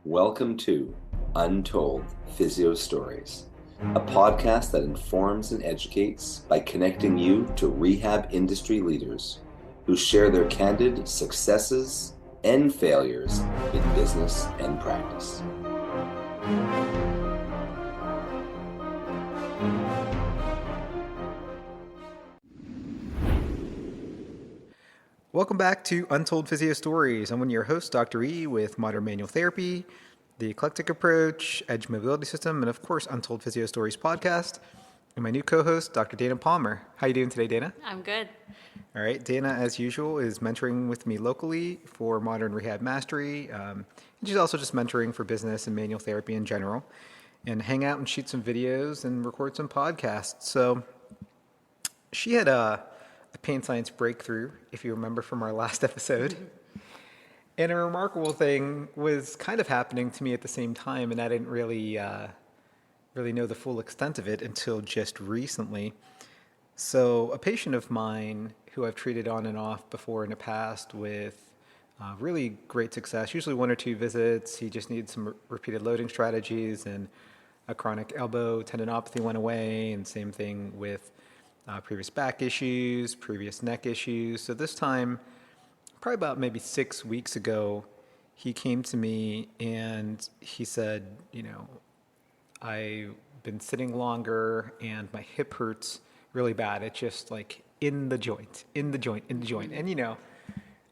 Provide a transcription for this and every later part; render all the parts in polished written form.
Welcome to Untold Physio Stories, a podcast that informs and educates by connecting you to rehab industry leaders who share their candid successes and failures in business and practice. Welcome back to Untold Physio Stories. I'm one of your hosts, Dr. E, with Modern Manual Therapy, the Eclectic Approach, Edge Mobility System, and of course, Untold Physio Stories podcast. And my new co-host, Dr. Dana Palmer. How you doing today, Dana? I'm good. All right. Dana, as usual, is mentoring with me locally for Modern Rehab Mastery. And she's also just mentoring for business and manual therapy in general. And hang out and shoot some videos and record some podcasts. So she had a pain science breakthrough, if you remember from our last episode. And a remarkable thing was kind of happening to me at the same time, and I didn't really know the full extent of it until just recently. So a patient of mine who I've treated on and off before in the past with really great success, usually 1 or 2 visits. He just needed some repeated loading strategies, and a chronic elbow tendinopathy went away, and same thing with previous back issues, previous neck issues. So this time, probably about maybe 6 weeks ago, he came to me and he said, I've been sitting longer and my hip hurts really bad. It's just like in the joint. And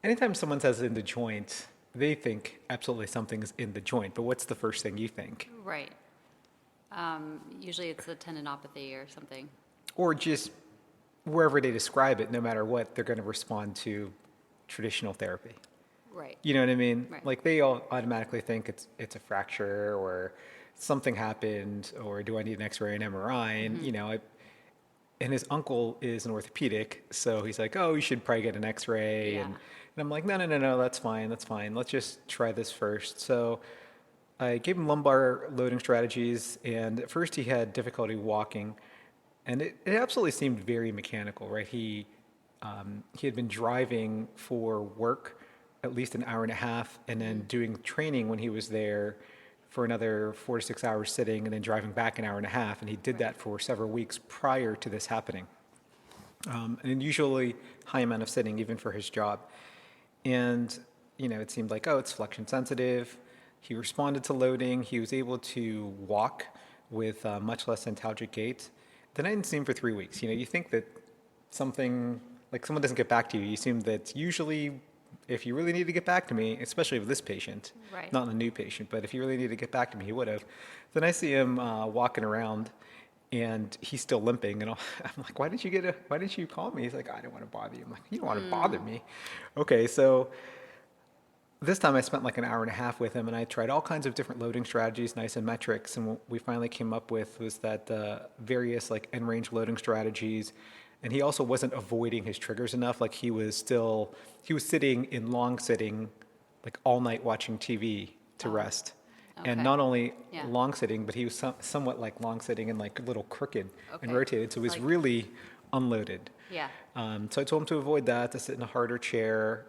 anytime someone says in the joint, they think absolutely something's in the joint. But what's the first thing you think? Right. Usually it's a tendinopathy or something. Or just wherever they describe it, no matter what, they're going to respond to traditional therapy. Right. You know what I mean? Right. Like they all automatically think it's a fracture or something happened, or do I need an X-ray and MRI? And and his uncle is an orthopedic, so he's like, oh, you should probably get an X-ray. Yeah. And I'm like, no, that's fine. Let's just try this first. So I gave him lumbar loading strategies, and at first he had difficulty walking. And it absolutely seemed very mechanical, right? He had been driving for work at least an hour and a half, and then doing training when he was there for another 4 to 6 hours sitting, and then driving back an hour and a half. And he did that for several weeks prior to this happening. And usually high amount of sitting, even for his job. And, it seemed like, it's flexion sensitive. He responded to loading. He was able to walk with much less antalgic gait. Then I didn't see him for 3 weeks. You think that someone doesn't get back to you. You assume that usually if you really need to get back to me, especially with this patient, Right. not the new patient, but if you really need to get back to me, he would have. Then I see him walking around and he's still limping. And I'm like, why didn't you call me? He's like, I don't want to bother you. I'm like, you don't want to bother me. Okay, so this time I spent like an hour and a half with him, and I tried all kinds of different loading strategies and isometrics, and what we finally came up with was that various like end range loading strategies, and he also wasn't avoiding his triggers enough. Like he was sitting in long sitting, like all night watching TV to rest. Okay. And not only Yeah. long sitting, but he was somewhat like long sitting and like a little crooked and Okay. rotated, so it was Like- really unloaded. Yeah. So I told him to avoid that, to sit in a harder chair.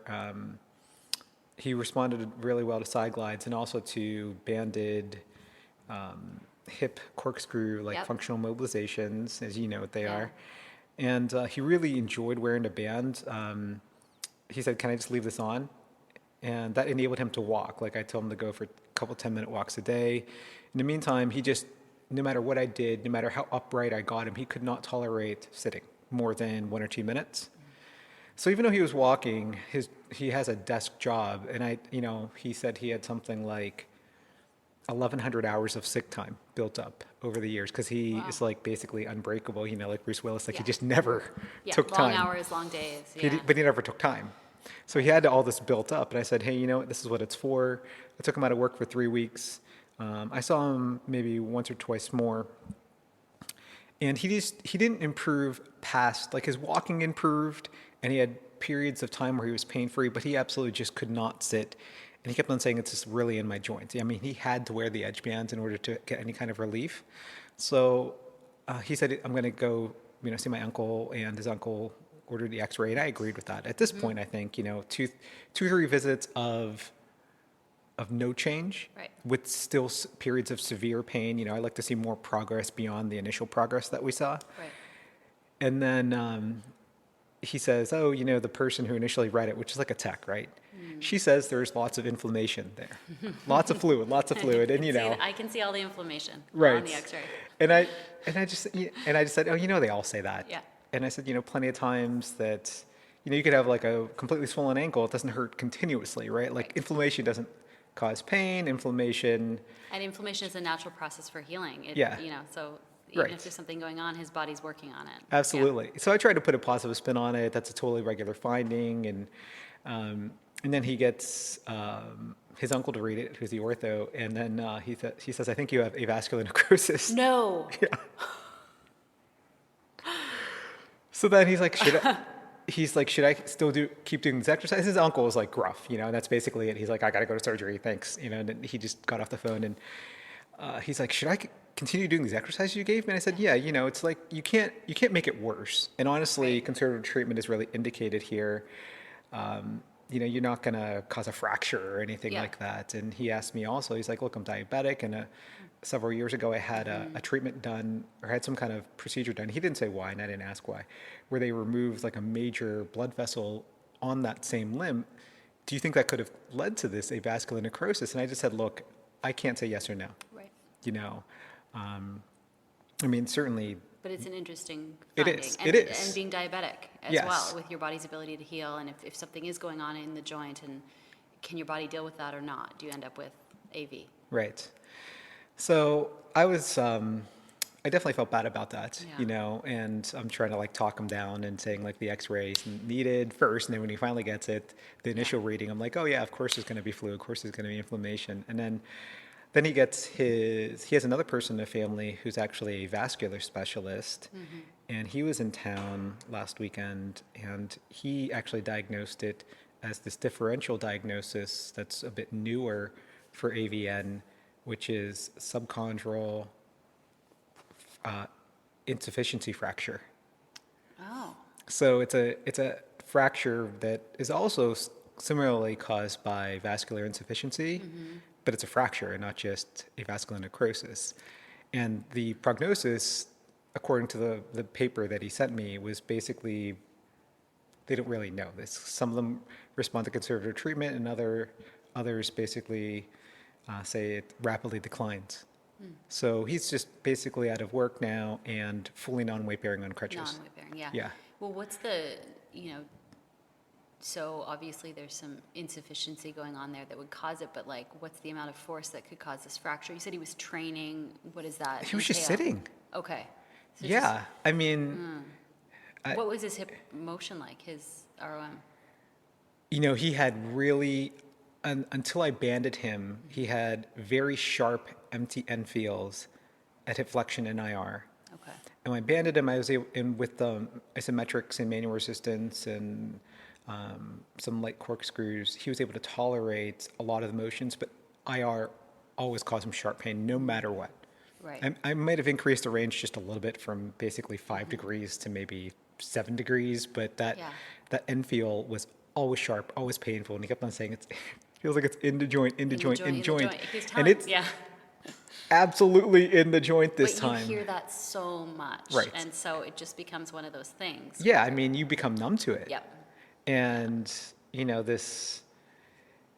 He responded really well to side glides and also to banded hip corkscrew, like Yep. functional mobilizations, as you know what they Yeah. are. And he really enjoyed wearing a band. He said, can I just leave this on? And that enabled him to walk. Like I told him to go for a couple 10-minute walks a day. In the meantime, he just, no matter what I did, no matter how upright I got him, he could not tolerate sitting more than 1 or 2 minutes. So even though he was walking, he has a desk job, and he said he had something like 1,100 hours of sick time built up over the years, because he is like basically unbreakable, like Bruce Willis, like he Yeah. just never Yeah. took Long time. hours, long days. Yeah. But he never took time. So he had all this built up, and I said, hey, this is what it's for. I took him out of work for 3 weeks. I saw him maybe once or twice more. And he didn't improve past, like his walking improved, and he had periods of time where he was pain-free, but he absolutely just could not sit. And he kept on saying, it's just really in my joints. I mean, he had to wear the edge bands in order to get any kind of relief. So he said, I'm going to go, see my uncle, and his uncle ordered the X-ray, and I agreed with that. At this point, I think, 2-3 visits of no change, Right. with still periods of severe pain. I like to see more progress beyond the initial progress that we saw. Right. And then he says, oh, the person who initially read it, which is like a tech, right? She says there's lots of inflammation there, lots of fluid, and I can see all the inflammation right. on the X-ray. And I just said, oh, they all say that. Yeah. And I said, plenty of times that, you could have like a completely swollen ankle. It doesn't hurt continuously, right? Like Right. inflammation doesn't cause pain. Inflammation. And inflammation is a natural process for healing. Yeah. So even Right. if there's something going on, his body's working on it. Absolutely. So I tried to put a positive spin on it. That's a totally regular finding. And then he gets his uncle to read it, who's the ortho. And then he says, I think you have avascular necrosis. Yeah. No. Yeah. So then he's like, should I still keep doing this exercise? His uncle was like gruff, and that's basically it. He's like, I got to go to surgery. Thanks. And then he just got off the phone and he's like, should I continue doing these exercises you gave me? And I said, yeah, it's like, you can't make it worse. And honestly, Right. conservative treatment is really indicated here. You're not going to cause a fracture or anything Yeah. like that. And he asked me also, he's like, look, I'm diabetic. And several years ago, I had a treatment done or had some kind of procedure done. He didn't say why, and I didn't ask why, where they removed like a major blood vessel on that same limb. Do you think that could have led to this avascular necrosis? And I just said, look, I can't say yes or no. Right. Certainly. But it's an interesting It finding. is. And, It is. And being diabetic as Yes. well, with your body's ability to heal. And if something is going on in the joint, and can your body deal with that or not? Do you end up with AV? Right. So I definitely felt bad about that, Yeah. and I'm trying to like talk him down and saying like the x-rays needed first. And then when he finally gets it, the initial reading, I'm like, oh yeah, of course there's going to be fluid. Of course there's going to be inflammation. And then he has another person in the family who's actually a vascular specialist. Mm-hmm. And he was in town last weekend and he actually diagnosed it as this differential diagnosis that's a bit newer for AVN, which is subchondral insufficiency fracture. Oh. So it's a fracture that is also similarly caused by vascular insufficiency, but it's a fracture and not just a vascular necrosis. And the prognosis, according to the paper that he sent me, was basically they don't really know this. Some of them respond to conservative treatment, and others basically say it rapidly declines. So he's just basically out of work now and fully non-weight bearing on crutches. Non-weight bearing, yeah. Yeah. Well, what's so obviously there's some insufficiency going on there that would cause it, but like, what's the amount of force that could cause this fracture? You said he was training. What is that? He was just entail? sitting. Okay. So Yeah. I mean, what was his hip motion like, his ROM? he had really, until I banded him, he had very sharp empty end feels at hip flexion and IR. Okay. And when I banded him, I was able, and with isometrics and manual resistance and some light corkscrews, he was able to tolerate a lot of the motions, but IR always caused him sharp pain no matter what. Right. I might have increased the range just a little bit from basically 5 degrees to maybe 7 degrees, but that end feel was always sharp, always painful. And he kept on saying it feels like it's in the joint. He's And telling, it's yeah. absolutely in the joint this But time. you hear that so much. Right. And so it just becomes one of those things. Yeah, I mean, you become numb to it. Yep. And,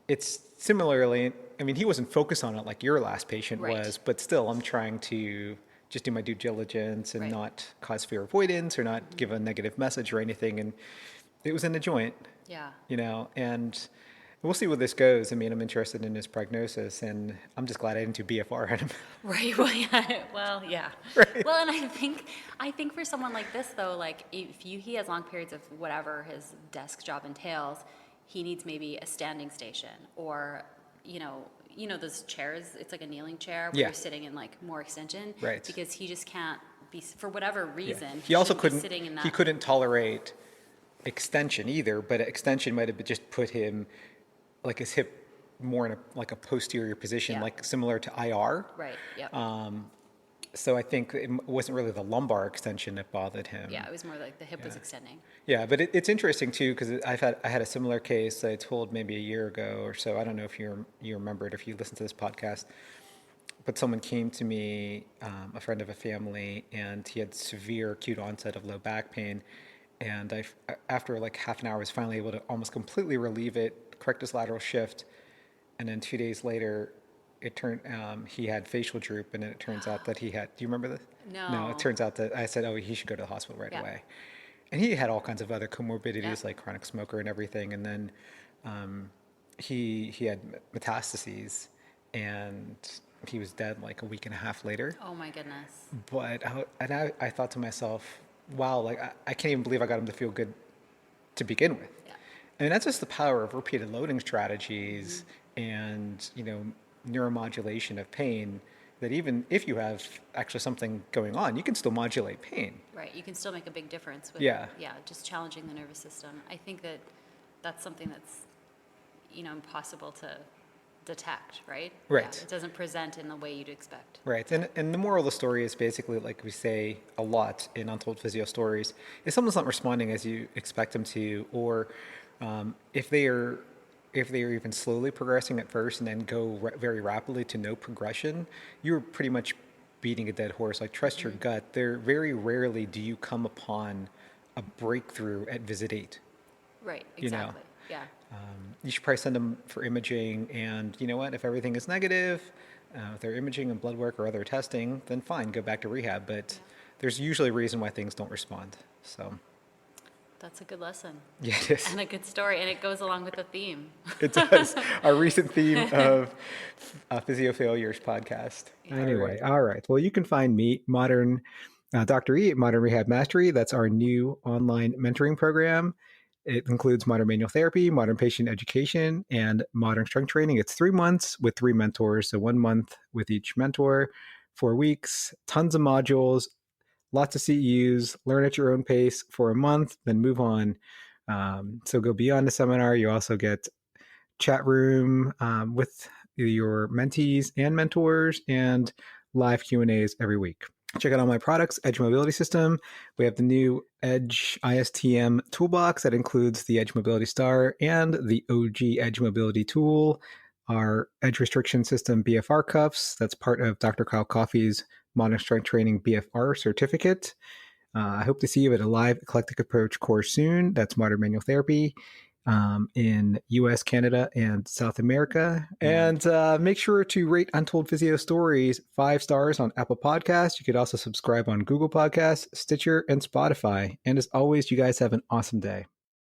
it's similarly, I mean, he wasn't focused on it like your last patient Right. was, but still, I'm trying to just do my due diligence and Right. not cause fear avoidance or not give a negative message or anything. And it was in the joint, Yeah. and we'll see where this goes. I mean, I'm interested in his prognosis, and I'm just glad I didn't do BFR on him. Right. Well, yeah. Well, yeah. Right. Well, and I think for someone like this though, like if he has long periods of whatever his desk job entails, he needs maybe a standing station or, those chairs. It's like a kneeling chair where Yeah. you're sitting in like more extension. Right. Because he just can't be, for whatever reason. Yeah. He also shouldn't be couldn't, sitting in that. he couldn't tolerate extension either, but extension might have just put him, like his hip more in a posterior position, Yeah. like similar to IR. Right. Yep. So I think it wasn't really the lumbar extension that bothered him. Yeah, it was more like the hip was extending. Yeah, but it's interesting too because I had a similar case that I told maybe a year ago or so. I don't know if you remember it if you listened to this podcast, but someone came to me, a friend of a family, and he had severe acute onset of low back pain, and after like half an hour, I was finally able to almost completely relieve it, correct his lateral shift, and then 2 days later, it turned he had facial droop, and it turns out that he had. Do you remember this? No. No, it turns out that I said, oh, he should go to the hospital right Yeah. away. And he had all kinds of other comorbidities Yeah. like chronic smoker and everything. And then he had metastases, and he was dead like a week and a half later. Oh my goodness. But I thought to myself, wow, like I can't even believe I got him to feel good to begin with. Yeah. And that's just the power of repeated loading strategies and, you know, neuromodulation of pain, that even if you have actually something going on, you can still modulate pain. Right. You can still make a big difference with Yeah. just challenging the nervous system. I think that that's something that's, you know, impossible to detect, right? Right. Yeah, it doesn't present in the way you'd expect. Right. And the moral of the story is basically, like we say a lot in Untold Physio Stories, if someone's not responding as you expect them to, or if they are even slowly progressing at first and then go very rapidly to no progression, you're pretty much beating a dead horse. Like, trust your gut. Very rarely do you come upon a breakthrough at visit 8. Right. You know. Exactly. Yeah. You should probably send them for imaging, and you know what? If everything is negative, if they're imaging and blood work or other testing, then fine, go back to rehab. But there's usually a reason why things don't respond. So That's a good lesson. yeah, it is. And a good story, and it goes along with the theme. It does. Our recent theme of Physio Failures podcast. Anyway, all right. Well, you can find me, Dr. E, at Modern Rehab Mastery. That's our new online mentoring program. It includes modern manual therapy, modern patient education, and modern strength training. It's 3 months with 3 mentors. So 1 month with each mentor, 4 weeks, tons of modules, lots of CEUs, learn at your own pace for a month, then move on. So go beyond the seminar. You also get chat room with your mentees and mentors, and live Q&As every week. Check out all my products, Edge Mobility System. We have the new Edge ISTM toolbox that includes the Edge Mobility Star and the OG Edge Mobility tool, our Edge Restriction System BFR cuffs. That's part of Dr. Kyle Coffey's Modern Strength Training BFR certificate. I hope to see you at a live Eclectic Approach course soon. That's Modern Manual Therapy in US, Canada, and South America. And make sure to rate Untold Physio Stories 5 stars on Apple Podcasts. You could also subscribe on Google Podcasts, Stitcher, and Spotify. And as always, you guys have an awesome day.